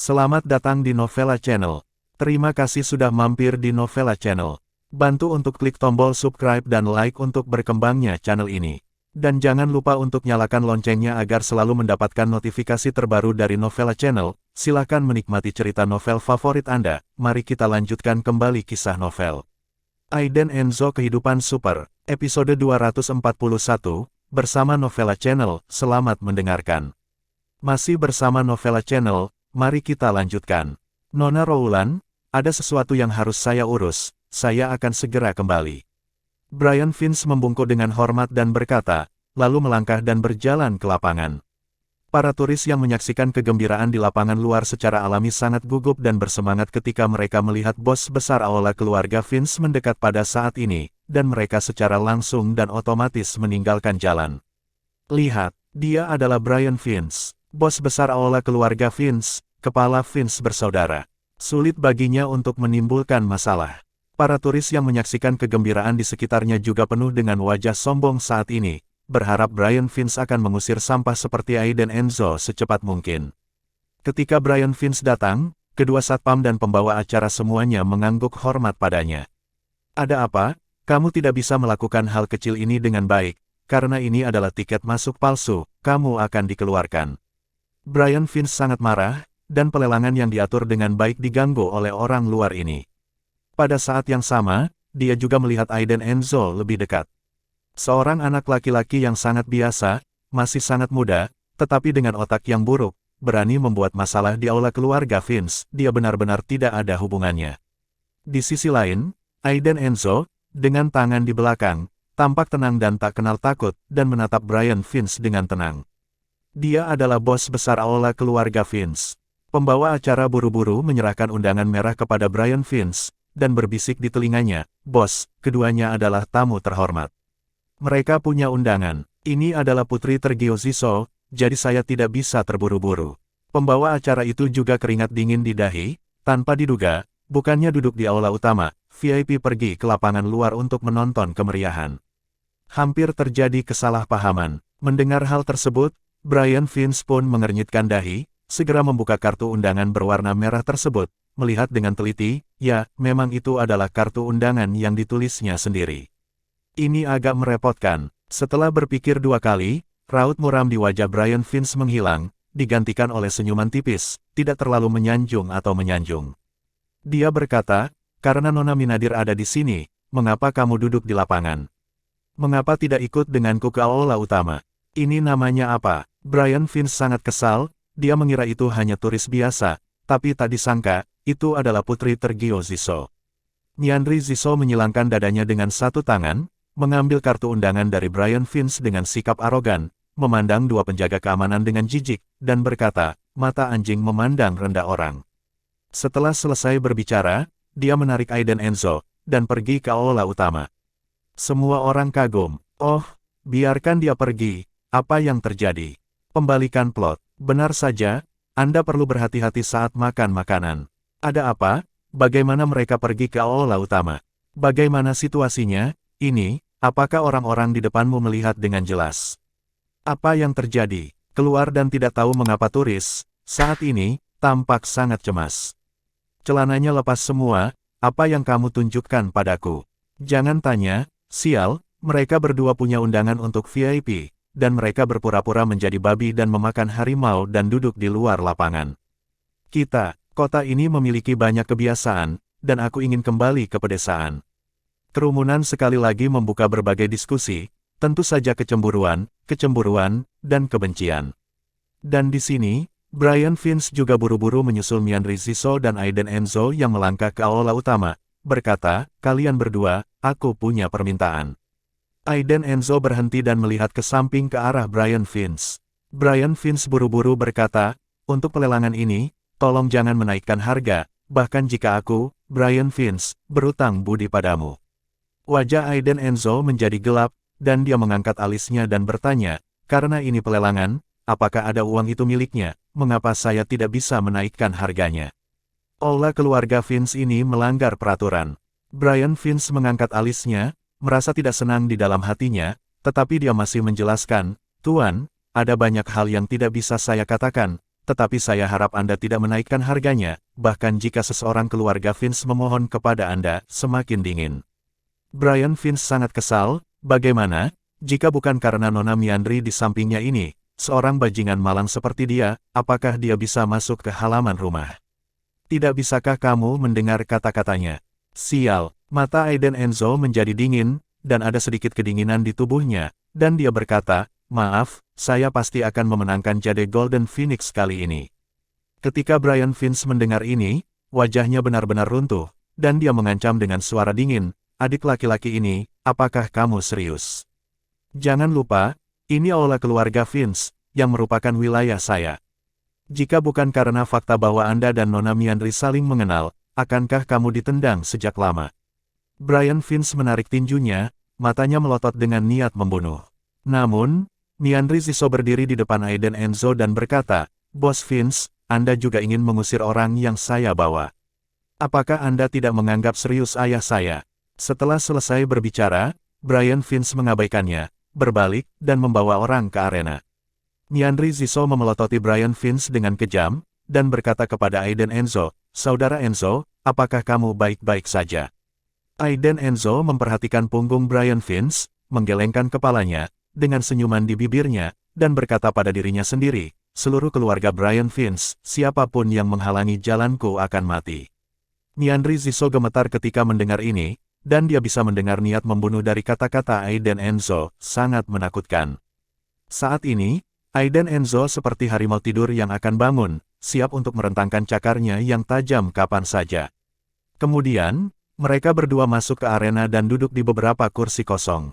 Selamat datang di Novella Channel. Terima kasih sudah mampir di Novella Channel. Bantu untuk klik tombol subscribe dan like untuk berkembangnya channel ini. Dan jangan lupa untuk nyalakan loncengnya agar selalu mendapatkan notifikasi terbaru dari Novella Channel. Silakan menikmati cerita novel favorit Anda. Mari kita lanjutkan kembali kisah novel Aiden Enzo Kehidupan Super, episode 241, bersama Novella Channel. Selamat mendengarkan. Masih bersama Novella Channel. Mari kita lanjutkan. Nona Rowland, ada sesuatu yang harus saya urus, saya akan segera kembali. Brian Vince membungkuk dengan hormat dan berkata, lalu melangkah dan berjalan ke lapangan. Para turis yang menyaksikan kegembiraan di lapangan luar secara alami sangat gugup dan bersemangat ketika mereka melihat bos besar Aula keluarga Vince mendekat pada saat ini, dan mereka secara langsung dan otomatis meninggalkan jalan. Lihat, dia adalah Brian Vince. Bos besar Aula keluarga Vince, kepala Vince bersaudara. Sulit baginya untuk menimbulkan masalah. Para turis yang menyaksikan kegembiraan di sekitarnya juga penuh dengan wajah sombong saat ini, berharap Brian Vince akan mengusir sampah seperti Aiden Enzo secepat mungkin. Ketika Brian Vince datang, kedua satpam dan pembawa acara semuanya mengangguk hormat padanya. Ada apa? Kamu tidak bisa melakukan hal kecil ini dengan baik, karena ini adalah tiket masuk palsu, kamu akan dikeluarkan. Brian Vince sangat marah, dan pelelangan yang diatur dengan baik diganggu oleh orang luar ini. Pada saat yang sama, dia juga melihat Aiden Enzo lebih dekat. Seorang anak laki-laki yang sangat biasa, masih sangat muda, tetapi dengan otak yang buruk, berani membuat masalah di aula keluarga Vince, dia benar-benar tidak ada hubungannya. Di sisi lain, Aiden Enzo, dengan tangan di belakang, tampak tenang dan tak kenal takut, dan menatap Brian Vince dengan tenang. Dia adalah bos besar aula keluarga Vince. Pembawa acara buru-buru menyerahkan undangan merah kepada Brian Vince, dan berbisik di telinganya, "Bos, keduanya adalah tamu terhormat. Mereka punya undangan. Ini adalah putri Tergio Ziso, jadi saya tidak bisa terburu-buru." Pembawa acara itu juga keringat dingin di dahi, tanpa diduga, bukannya duduk di aula utama, VIP pergi ke lapangan luar untuk menonton kemeriahan. Hampir terjadi kesalahpahaman. Mendengar hal tersebut, Brian Vince pun mengernyitkan dahi, segera membuka kartu undangan berwarna merah tersebut, melihat dengan teliti, ya, memang itu adalah kartu undangan yang ditulisnya sendiri. Ini agak merepotkan. Setelah berpikir dua kali, raut muram di wajah Brian Vince menghilang, digantikan oleh senyuman tipis, tidak terlalu menyanjung atau menyanjung. Dia berkata, "Karena Nona Minadir ada di sini, mengapa kamu duduk di lapangan? Mengapa tidak ikut denganku ke aula utama?" Ini namanya apa? Brian Vince sangat kesal, dia mengira itu hanya turis biasa, tapi tak disangka, itu adalah putri Tergio Ziso. Nyandri Ziso menyilangkan dadanya dengan satu tangan, mengambil kartu undangan dari Brian Vince dengan sikap arogan, memandang dua penjaga keamanan dengan jijik, dan berkata, mata anjing memandang rendah orang. Setelah selesai berbicara, dia menarik Aiden Enzo, dan pergi ke aula utama. Semua orang kagum. Oh, biarkan dia pergi. Apa yang terjadi? Pembalikan plot. Benar saja, Anda perlu berhati-hati saat makan makanan. Ada apa? Bagaimana mereka pergi ke aula utama? Bagaimana situasinya? Ini, apakah orang-orang di depanmu melihat dengan jelas? Apa yang terjadi? Keluar dan tidak tahu mengapa turis, saat ini, tampak sangat cemas. Celananya lepas semua, apa yang kamu tunjukkan padaku? Jangan tanya, sial, mereka berdua punya undangan untuk VIP. Dan mereka berpura-pura menjadi babi dan memakan harimau dan duduk di luar lapangan. Kota ini memiliki banyak kebiasaan, dan aku ingin kembali ke pedesaan. Kerumunan sekali lagi membuka berbagai diskusi, tentu saja kecemburuan, dan kebencian. Dan di sini, Brian Vince juga buru-buru menyusul Nyandri Ziso dan Aiden Enzo yang melangkah ke aula utama, berkata, "Kalian berdua, aku punya permintaan." Aiden Enzo berhenti dan melihat ke samping ke arah Brian Vince. Brian Vince buru-buru berkata, "Untuk pelelangan ini, tolong jangan menaikkan harga, bahkan jika aku, Brian Vince, berutang budi padamu." Wajah Aiden Enzo menjadi gelap, dan dia mengangkat alisnya dan bertanya, "Karena ini pelelangan, apakah ada uang itu miliknya, mengapa saya tidak bisa menaikkan harganya?" Aula keluarga Vince ini melanggar peraturan. Brian Vince mengangkat alisnya, merasa tidak senang di dalam hatinya, tetapi dia masih menjelaskan, Tuan, ada banyak hal yang tidak bisa saya katakan, tetapi saya harap Anda tidak menaikkan harganya, bahkan jika seseorang keluarga Vince memohon kepada Anda, semakin dingin. Brian Vince sangat kesal, bagaimana, jika bukan karena Nona Meandri di sampingnya ini, seorang bajingan malang seperti dia, apakah dia bisa masuk ke halaman rumah? Tidak bisakah kamu mendengar kata-katanya? Sial, mata Aiden Enzo menjadi dingin, dan ada sedikit kedinginan di tubuhnya, dan dia berkata, maaf, saya pasti akan memenangkan Jade Golden Phoenix kali ini. Ketika Brian Vince mendengar ini, wajahnya benar-benar runtuh, dan dia mengancam dengan suara dingin, adik laki-laki ini, apakah kamu serius? Jangan lupa, ini aula keluarga Vince, yang merupakan wilayah saya. Jika bukan karena fakta bahwa Anda dan Nona Meandri saling mengenal, akankah kamu ditendang sejak lama? Brian Vince menarik tinjunya, matanya melotot dengan niat membunuh. Namun, Meandri Ziso berdiri di depan Aiden Enzo dan berkata, Bos Vince, Anda juga ingin mengusir orang yang saya bawa. Apakah Anda tidak menganggap serius ayah saya? Setelah selesai berbicara, Brian Vince mengabaikannya, berbalik, dan membawa orang ke arena. Meandri Ziso memelototi Brian Vince dengan kejam, dan berkata kepada Aiden Enzo, Saudara Enzo, apakah kamu baik-baik saja? Aiden Enzo memperhatikan punggung Brian Vince, menggelengkan kepalanya, dengan senyuman di bibirnya, dan berkata pada dirinya sendiri, seluruh keluarga Brian Vince, siapapun yang menghalangi jalanku akan mati. Meandri Ziso gemetar ketika mendengar ini, dan dia bisa mendengar niat membunuh dari kata-kata Aiden Enzo, sangat menakutkan. Saat ini, Aiden Enzo seperti harimau tidur yang akan bangun, siap untuk merentangkan cakarnya yang tajam kapan saja. Kemudian, mereka berdua masuk ke arena dan duduk di beberapa kursi kosong.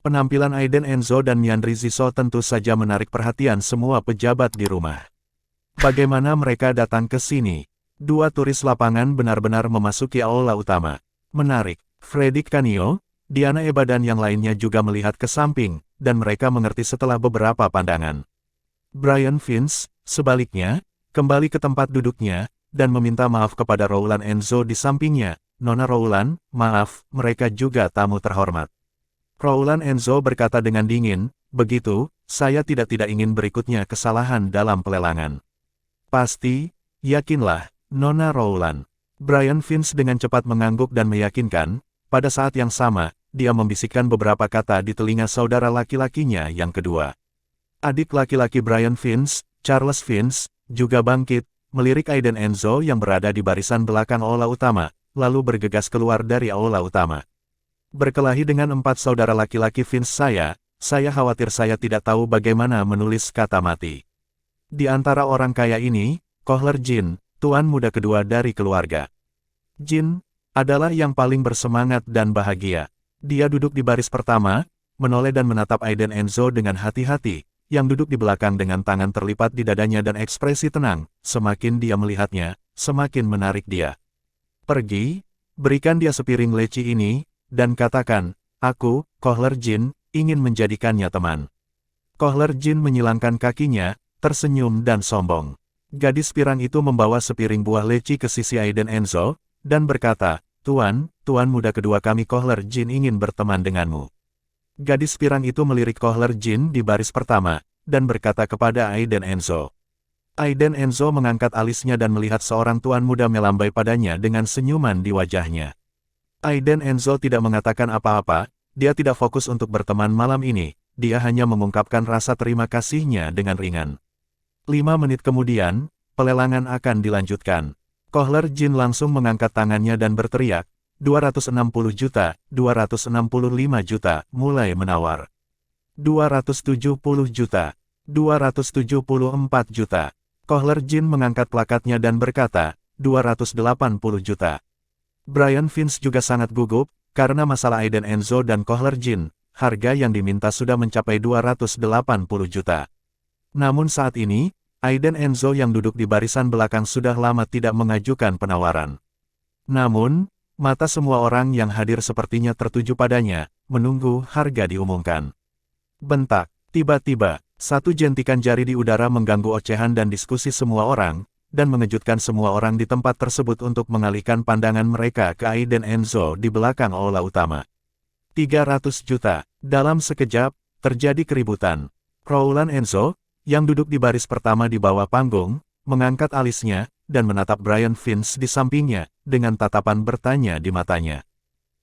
Penampilan Aiden Enzo dan Meandri Ziso tentu saja menarik perhatian semua pejabat di rumah. Bagaimana mereka datang ke sini? Dua turis lapangan benar-benar memasuki aula utama. Menarik. Freddy Canio, Diana Eba dan yang lainnya juga melihat ke samping, dan mereka mengerti setelah beberapa pandangan. Brian Vince, sebaliknya, kembali ke tempat duduknya, dan meminta maaf kepada Rowland Enzo di sampingnya. Nona Rowland, maaf, mereka juga tamu terhormat. Rowland Enzo berkata dengan dingin, begitu, saya tidak ingin berikutnya kesalahan dalam pelelangan. Pasti, yakinlah, Nona Rowland. Brian Vince dengan cepat mengangguk dan meyakinkan, pada saat yang sama, dia membisikkan beberapa kata di telinga saudara laki-lakinya yang kedua. Adik laki-laki Brian Vince, Charles Vince, juga bangkit, melirik Aiden Enzo yang berada di barisan belakang aula utama, lalu bergegas keluar dari aula utama. Berkelahi dengan 4 saudara laki-laki Vince saya khawatir saya tidak tahu bagaimana menulis kata mati. Di antara orang kaya ini, Kohler Jin, tuan muda kedua dari keluarga. Jin adalah yang paling bersemangat dan bahagia. Dia duduk di baris pertama, menoleh dan menatap Aiden Enzo dengan hati-hati, yang duduk di belakang dengan tangan terlipat di dadanya dan ekspresi tenang. Semakin dia melihatnya, semakin menarik dia. Pergi, berikan dia sepiring leci ini, dan katakan, aku, Kohler Jin, ingin menjadikannya teman. Kohler Jin menyilangkan kakinya, tersenyum dan sombong. Gadis pirang itu membawa sepiring buah leci ke sisi Aiden Enzo, dan berkata, tuan muda kedua kami Kohler Jin ingin berteman denganmu. Gadis pirang itu melirik Kohler Jin di baris pertama, dan berkata kepada Aiden Enzo. Aiden Enzo mengangkat alisnya dan melihat seorang tuan muda melambai padanya dengan senyuman di wajahnya. Aiden Enzo tidak mengatakan apa-apa, dia tidak fokus untuk berteman malam ini, dia hanya mengungkapkan rasa terima kasihnya dengan ringan. 5 menit kemudian, pelelangan akan dilanjutkan. Kohler Jin langsung mengangkat tangannya dan berteriak, 260 juta, 265 juta, mulai menawar. 270 juta, 274 juta. Kohler Jin mengangkat plakatnya dan berkata, 280 juta. Brian Vince juga sangat gugup, karena masalah Aiden Enzo dan Kohler Jin, harga yang diminta sudah mencapai 280 juta. Namun saat ini, Aiden Enzo yang duduk di barisan belakang sudah lama tidak mengajukan penawaran. Namun, mata semua orang yang hadir sepertinya tertuju padanya, menunggu harga diumumkan. Bentak, tiba-tiba, satu jentikan jari di udara mengganggu ocehan dan diskusi semua orang, dan mengejutkan semua orang di tempat tersebut untuk mengalihkan pandangan mereka ke Aiden Enzo di belakang aula utama. 300 juta. Dalam sekejap, terjadi keributan. Rowland Enzo, yang duduk di baris pertama di bawah panggung, mengangkat alisnya, dan menatap Brian Vince di sampingnya, dengan tatapan bertanya di matanya.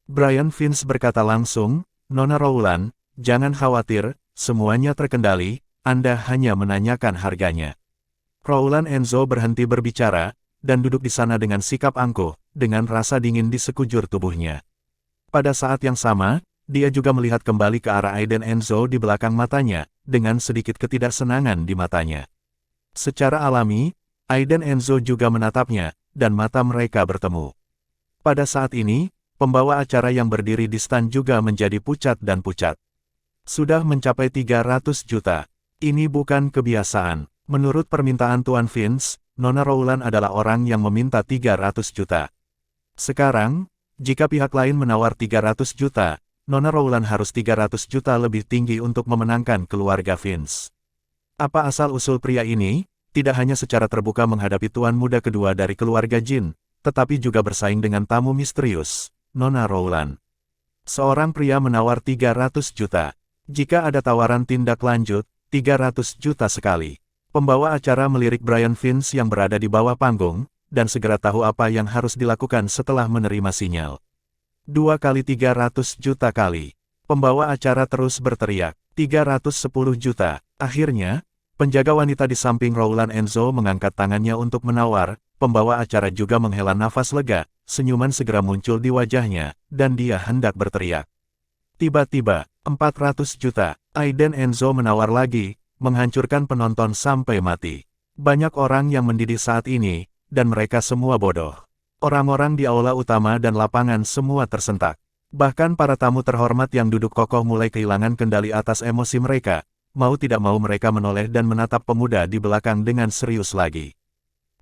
Brian Vince berkata langsung, "Nona Rowland, jangan khawatir, semuanya terkendali, Anda hanya menanyakan harganya." Rowland Enzo berhenti berbicara, dan duduk di sana dengan sikap angkuh, dengan rasa dingin di sekujur tubuhnya. Pada saat yang sama, dia juga melihat kembali ke arah Aiden Enzo di belakang matanya, dengan sedikit ketidaksenangan di matanya. Secara alami, Aiden Enzo juga menatapnya, dan mata mereka bertemu. Pada saat ini, pembawa acara yang berdiri di stan juga menjadi pucat dan pucat. Sudah mencapai 300 juta. Ini bukan kebiasaan. Menurut permintaan Tuan Vince, Nona Rowland adalah orang yang meminta 300 juta. Sekarang, jika pihak lain menawar 300 juta, Nona Rowland harus 300 juta lebih tinggi untuk memenangkan keluarga Vince. Apa asal-usul pria ini? Tidak hanya secara terbuka menghadapi tuan muda kedua dari keluarga Jin, tetapi juga bersaing dengan tamu misterius, Nona Rowland. Seorang pria menawar 300 juta. Jika ada tawaran tindak lanjut, 300 juta sekali. Pembawa acara melirik Brian Vince yang berada di bawah panggung, dan segera tahu apa yang harus dilakukan setelah menerima sinyal. 2 kali 300 juta kali. Pembawa acara terus berteriak, 310 juta. Akhirnya, penjaga wanita di samping Rowland Enzo mengangkat tangannya untuk menawar, pembawa acara juga menghela nafas lega, senyuman segera muncul di wajahnya, dan dia hendak berteriak. Tiba-tiba, 400 juta. Aiden Enzo menawar lagi, menghancurkan penonton sampai mati. Banyak orang yang mendidih saat ini, dan mereka semua bodoh. Orang-orang di aula utama dan lapangan semua tersentak. Bahkan para tamu terhormat yang duduk kokoh mulai kehilangan kendali atas emosi mereka. Mau tidak mau mereka menoleh dan menatap pemuda di belakang dengan serius lagi.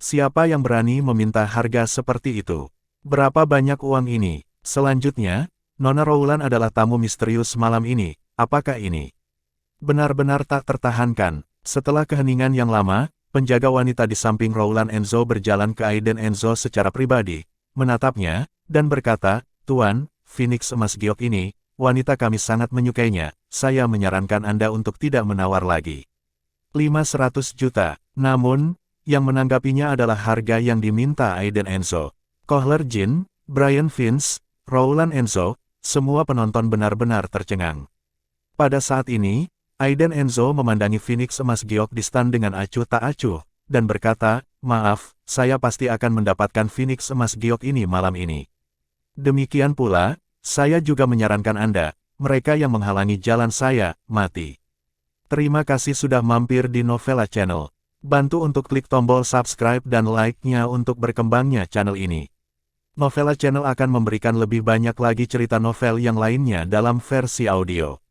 Siapa yang berani meminta harga seperti itu? Berapa banyak uang ini? Selanjutnya, Nona Rowland adalah tamu misterius malam ini. Apakah ini benar-benar tak tertahankan? Setelah keheningan yang lama, penjaga wanita di samping Rowland Enzo berjalan ke Aiden Enzo secara pribadi, menatapnya, dan berkata, "Tuan, Phoenix emas giok ini, wanita kami sangat menyukainya, saya menyarankan Anda untuk tidak menawar lagi. 500 juta. Namun, yang menanggapinya adalah harga yang diminta Aiden Enzo. Kohler Jin, Brian Vince, Rowland Enzo, semua penonton benar-benar tercengang. Pada saat ini, Aiden Enzo memandangi Phoenix emas giok di stan dengan acuh tak acuh, dan berkata, "Maaf, saya pasti akan mendapatkan Phoenix emas giok ini malam ini. Demikian pula, saya juga menyarankan Anda, mereka yang menghalangi jalan saya, mati." Terima kasih sudah mampir di Novella Channel. Bantu untuk klik tombol subscribe dan like-nya untuk berkembangnya channel ini. Novella Channel akan memberikan lebih banyak lagi cerita novel yang lainnya dalam versi audio.